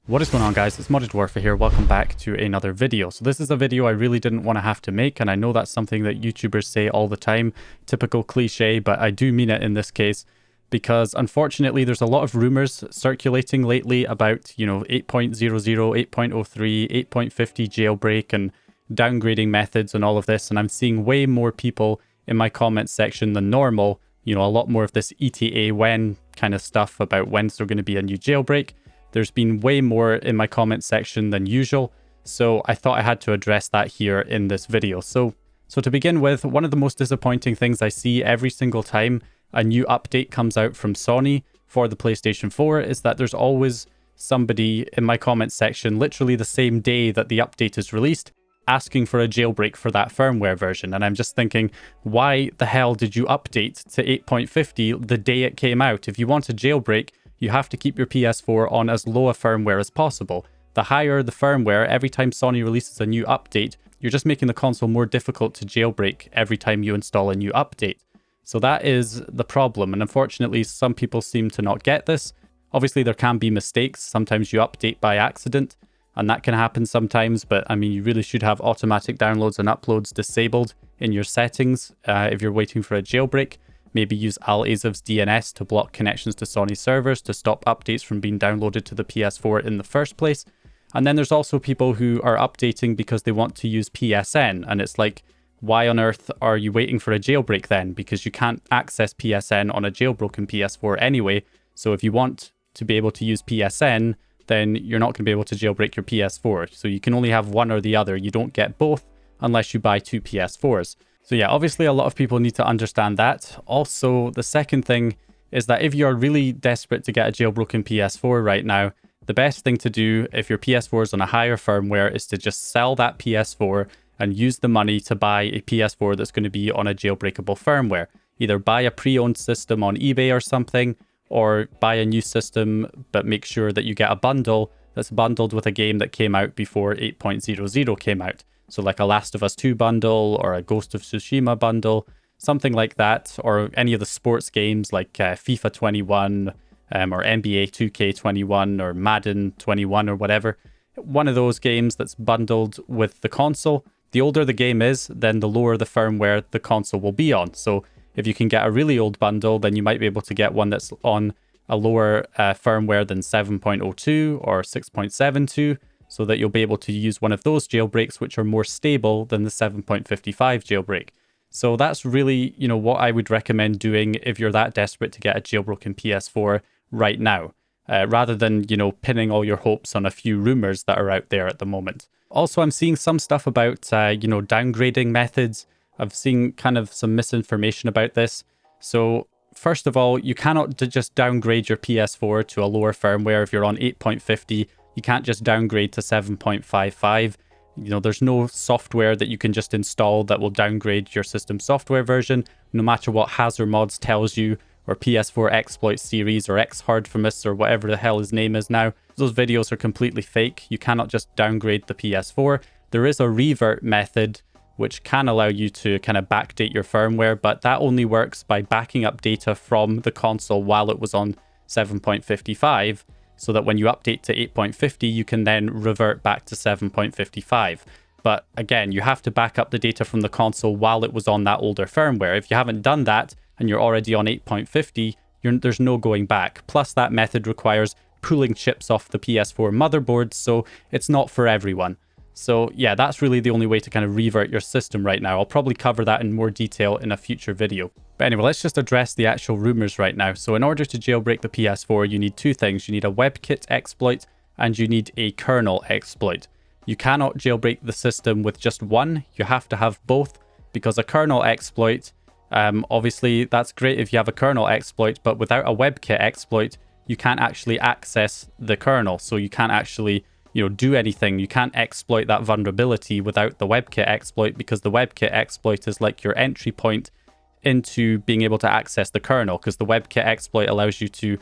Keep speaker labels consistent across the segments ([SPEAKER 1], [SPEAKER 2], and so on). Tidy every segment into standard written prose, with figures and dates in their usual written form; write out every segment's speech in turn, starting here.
[SPEAKER 1] What is going on, guys? It's Modded Warfare here. Welcome back to another video. So this is a video I really didn't want to have to make, and I know that's something that YouTubers say all the time, typical cliche, but I do mean it in this case, because unfortunately there's a lot of rumors circulating lately about, 8.00, 8.03, 8.50 jailbreak and downgrading methods and all of this, and I'm seeing way more people in my comments section than normal, a lot more of this ETA when kind of stuff about when's there going to be a new jailbreak. There's been way more in my comment section than usual, so I thought I had to address that here in this video. So to begin with, one of the most disappointing things I see every single time a new update comes out from Sony for the PlayStation 4 is that there's always somebody in my comment section, literally the same day that the update is released, asking for a jailbreak for that firmware version. And I'm just thinking, why the hell did you update to 8.50 the day it came out? If you want a jailbreak, you have to keep your PS4 on as low a firmware as possible. The higher the firmware, every time Sony releases a new update, you're just making the console more difficult to jailbreak every time you install a new update. So that is the problem, and unfortunately some people seem to not get this. Obviously there can be mistakes, sometimes you update by accident, and that can happen sometimes, but I mean, you really should have automatic downloads and uploads disabled in your settings if you're waiting for a jailbreak. Maybe use Al-Aziv's DNS to block connections to Sony servers to stop updates from being downloaded to the PS4 in the first place. And then there's also people who are updating because they want to use PSN. And it's like, why on earth are you waiting for a jailbreak then? Because you can't access PSN on a jailbroken PS4 anyway. So if you want to be able to use PSN, then you're not going to be able to jailbreak your PS4. So you can only have one or the other. You don't get both unless you buy two PS4s. So yeah, obviously a lot of people need to understand that. Also, the second thing is that if you're really desperate to get a jailbroken PS4 right now, the best thing to do if your PS4 is on a higher firmware is to just sell that PS4 and use the money to buy a PS4 that's going to be on a jailbreakable firmware. Either buy a pre-owned system on eBay or something, or buy a new system, but make sure that you get a bundle that's bundled with a game that came out before 8.00 came out. So like a Last of Us 2 bundle or a Ghost of Tsushima bundle, something like that, or any of the sports games like FIFA 21 or NBA 2K21 or Madden 21 or whatever. One of those games that's bundled with the console. The older the game is, then the lower the firmware the console will be on. So if you can get a really old bundle, then you might be able to get one that's on a lower firmware than 7.02 or 6.72. So that you'll be able to use one of those jailbreaks which are more stable than the 7.55 jailbreak. So that's really, what I would recommend doing if you're that desperate to get a jailbroken PS4 right now, rather than, pinning all your hopes on a few rumors that are out there at the moment. Also, I'm seeing some stuff about, downgrading methods. I've seen kind of some misinformation about this. So first of all, you cannot just downgrade your PS4 to a lower firmware if you're on 8.50. You can't just downgrade to 7.55. There's no software that you can just install that will downgrade your system software version, no matter what Hazard Mods tells you, or PS4 Exploit Series, or Xhardfamous, or whatever the hell his name is now. Those videos are completely fake. You cannot just downgrade the PS4. There is a revert method, which can allow you to kind of backdate your firmware, but that only works by backing up data from the console while it was on 7.55. So that when you update to 8.50, you can then revert back to 7.55. But again, you have to back up the data from the console while it was on that older firmware. If you haven't done that and you're already on 8.50, there's no going back. Plus, that method requires pulling chips off the PS4 motherboard, so it's not for everyone. So yeah, that's really the only way to kind of revert your system right now. I'll probably cover that in more detail in a future video. But anyway, let's just address the actual rumors right now. So in order to jailbreak the PS4, you need two things. You need a WebKit exploit and you need a kernel exploit. You cannot jailbreak the system with just one. You have to have both, because a kernel exploit, obviously that's great if you have a kernel exploit, but without a WebKit exploit, you can't actually access the kernel. So you can't actually do anything. You can't exploit that vulnerability without the WebKit exploit, because the WebKit exploit is like your entry point into being able to access the kernel, because the WebKit exploit allows you to,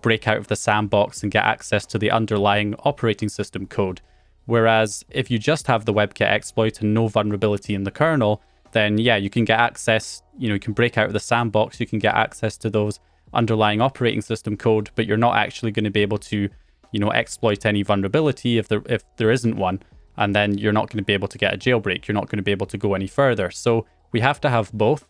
[SPEAKER 1] break out of the sandbox and get access to the underlying operating system code. Whereas if you just have the WebKit exploit and no vulnerability in the kernel, then yeah, you can get access, you can break out of the sandbox, you can get access to those underlying operating system code, but you're not actually going to be able to exploit any vulnerability if there isn't one, and then you're not going to be able to get a jailbreak. You're not going to be able to go any further. So we have to have both.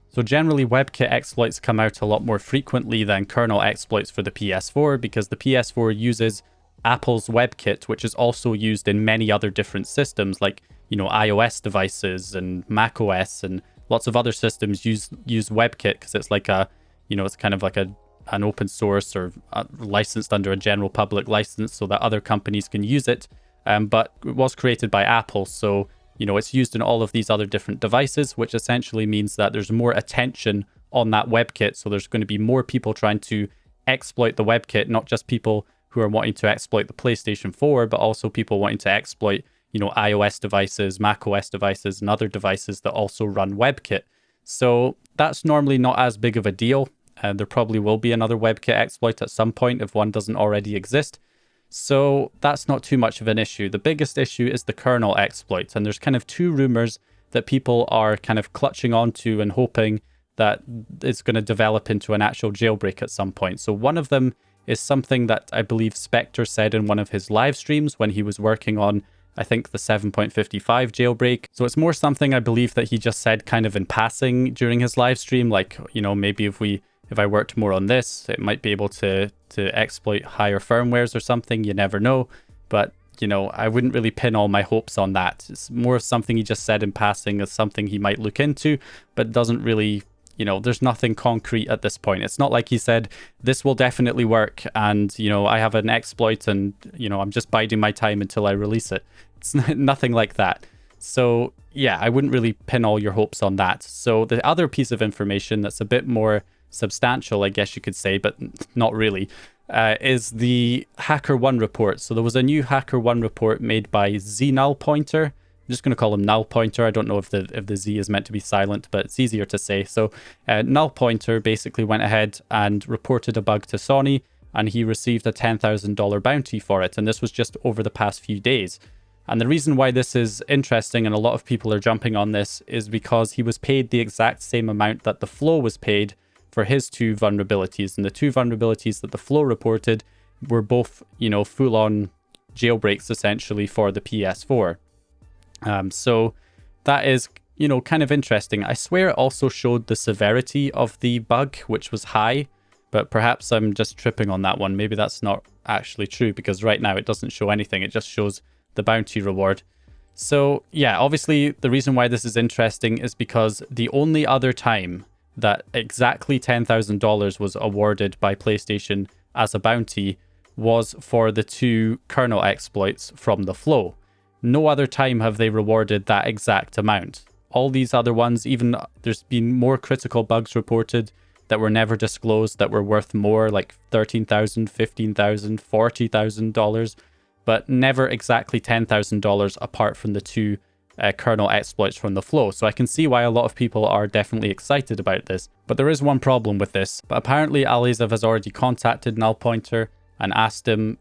[SPEAKER 1] So generally, WebKit exploits come out a lot more frequently than kernel exploits for the PS4, because the PS4 uses Apple's WebKit, which is also used in many other different systems, like iOS devices and macOS, and lots of other systems use WebKit because it's like it's kind of like an open source or licensed under a general public license so that other companies can use it. But it was created by Apple, so it's used in all of these other different devices, which essentially means that there's more attention on that WebKit. So there's going to be more people trying to exploit the WebKit, not just people who are wanting to exploit the PlayStation 4, but also people wanting to exploit, iOS devices, macOS devices, and other devices that also run WebKit. So that's normally not as big of a deal. There probably will be another WebKit exploit at some point if one doesn't already exist. So that's not too much of an issue. The biggest issue is the kernel exploit. And there's kind of two rumors that people are kind of clutching onto and hoping that it's going to develop into an actual jailbreak at some point. So one of them is something that I believe Spectre said in one of his live streams when he was working on, I think, the 7.55 jailbreak. So it's more something I believe that he just said kind of in passing during his live stream, like, maybe if I worked more on this, it might be able to exploit higher firmwares or something. You never know. But, I wouldn't really pin all my hopes on that. It's more something he just said in passing as something he might look into, but doesn't really, there's nothing concrete at this point. It's not like he said, this will definitely work and, I have an exploit and, I'm just biding my time until I release it. It's nothing like that. So, yeah, I wouldn't really pin all your hopes on that. So the other piece of information that's a bit more substantial, I guess you could say, but not really, is the HackerOne report. So there was a new HackerOne report made by Nullpointer. I'm just going to call him Nullpointer. I don't know if the Z is meant to be silent, but it's easier to say. So Nullpointer basically went ahead and reported a bug to Sony, and he received a $10,000 bounty for it. And this was just over the past few days. And the reason why this is interesting and a lot of people are jumping on this is because he was paid the exact same amount that the Flow was paid for his two vulnerabilities. And the two vulnerabilities that the Flow reported were both, full-on jailbreaks essentially for the PS4. So that is, kind of interesting. I swear it also showed the severity of the bug, which was high, but perhaps I'm just tripping on that one. Maybe that's not actually true because right now it doesn't show anything. It just shows the bounty reward. So yeah, obviously the reason why this is interesting is because the only other time that exactly $10,000 was awarded by PlayStation as a bounty was for the two kernel exploits from the Flow. No other time have they rewarded that exact amount. All these other ones, even there's been more critical bugs reported that were never disclosed that were worth more, like $13,000, $15,000, $40,000, but never exactly $10,000 apart from the two kernel exploits from the Flow. So I can see why a lot of people are definitely excited about this. But there is one problem with this. But apparently Alizev has already contacted Nullpointer and asked him,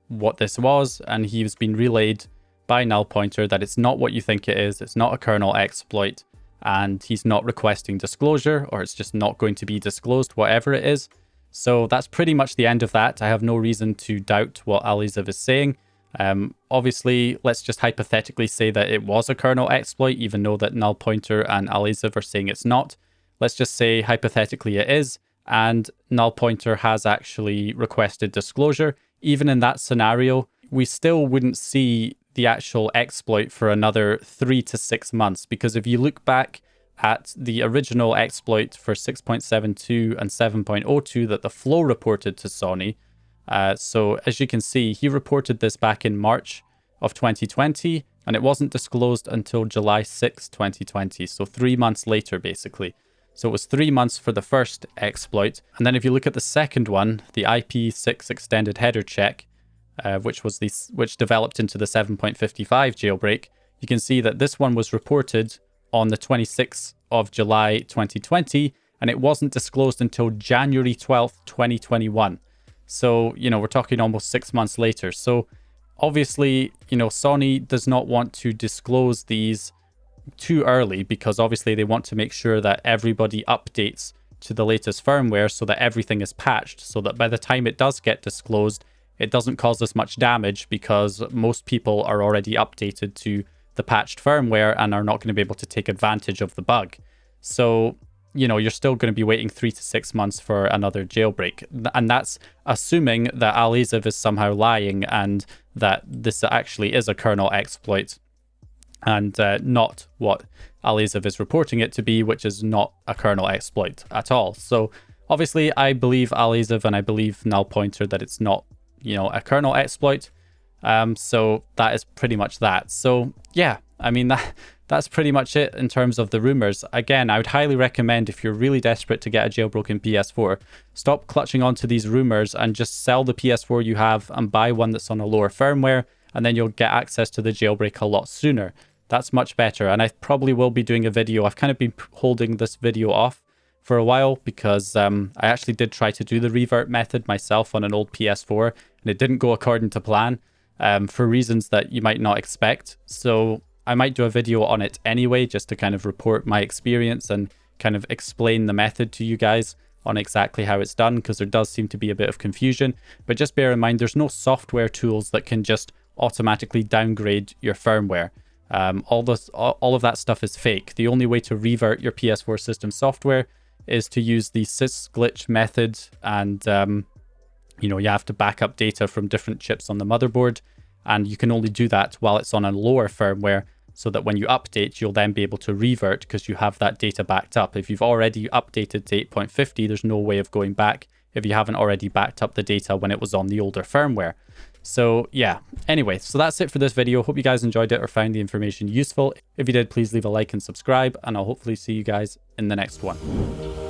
[SPEAKER 1] what this was, and he's been relayed by Nullpointer that it's not what you think it is. It's not a kernel exploit, and he's not requesting disclosure, or it's just not going to be disclosed, whatever it is. So that's pretty much the end of that. I have no reason to doubt what Alizev is saying. Obviously, let's just hypothetically say that it was a kernel exploit, even though that Nullpointer and Alizev are saying it's not. Let's just say hypothetically it is, and Nullpointer has actually requested disclosure. Even in that scenario, we still wouldn't see the actual exploit for another 3 to 6 months, because if you look back at the original exploit for 6.72 and 7.02 that the Flow reported to Sony, so as you can see, he reported this back in March of 2020, and it wasn't disclosed until July 6, 2020, so 3 months later, basically. So it was 3 months for the first exploit, and then if you look at the second one, the IP6 extended header check, which developed into the 7.55 jailbreak, you can see that this one was reported on the 26th of July 2020, and it wasn't disclosed until January 12th, 2021. So, we're talking almost 6 months later. So obviously, Sony does not want to disclose these too early, because obviously they want to make sure that everybody updates to the latest firmware so that everything is patched, so that by the time it does get disclosed, it doesn't cause us much damage because most people are already updated to the patched firmware and are not going to be able to take advantage of the bug. So, you know, you're still going to be waiting 3 to 6 months for another jailbreak. And that's assuming that Alizev is somehow lying and that this actually is a kernel exploit and not what Alizev is reporting it to be, which is not a kernel exploit at all. So obviously I believe Alizev and I believe Null Pointer that it's not, you know, a kernel exploit. So that is pretty much that. So yeah, I mean, that's pretty much it in terms of the rumors. Again, I would highly recommend, if you're really desperate to get a jailbroken PS4, stop clutching onto these rumors and just sell the PS4 you have and buy one that's on a lower firmware, and then you'll get access to the jailbreak a lot sooner. That's much better. And I probably will be doing a video. I've kind of been holding this video off for a while because I actually did try to do the revert method myself on an old PS4 and it didn't go according to plan for reasons that you might not expect. So I might do a video on it anyway, just to kind of report my experience and kind of explain the method to you guys on exactly how it's done, because there does seem to be a bit of confusion. But just bear in mind, there's no software tools that can just automatically downgrade your firmware. All of that stuff is fake. The only way to revert your PS4 system software is to use the sysglitch method, and you know, you have to back up data from different chips on the motherboard, and you can only do that while it's on a lower firmware, so that when you update, you'll then be able to revert because you have that data backed up. If you've already updated to 8.50, there's no way of going back if you haven't already backed up the data when it was on the older firmware. So yeah, anyway, so that's it for this video. Hope you guys enjoyed it or found the information useful. If you did, please leave a like and subscribe, and I'll hopefully see you guys in the next one.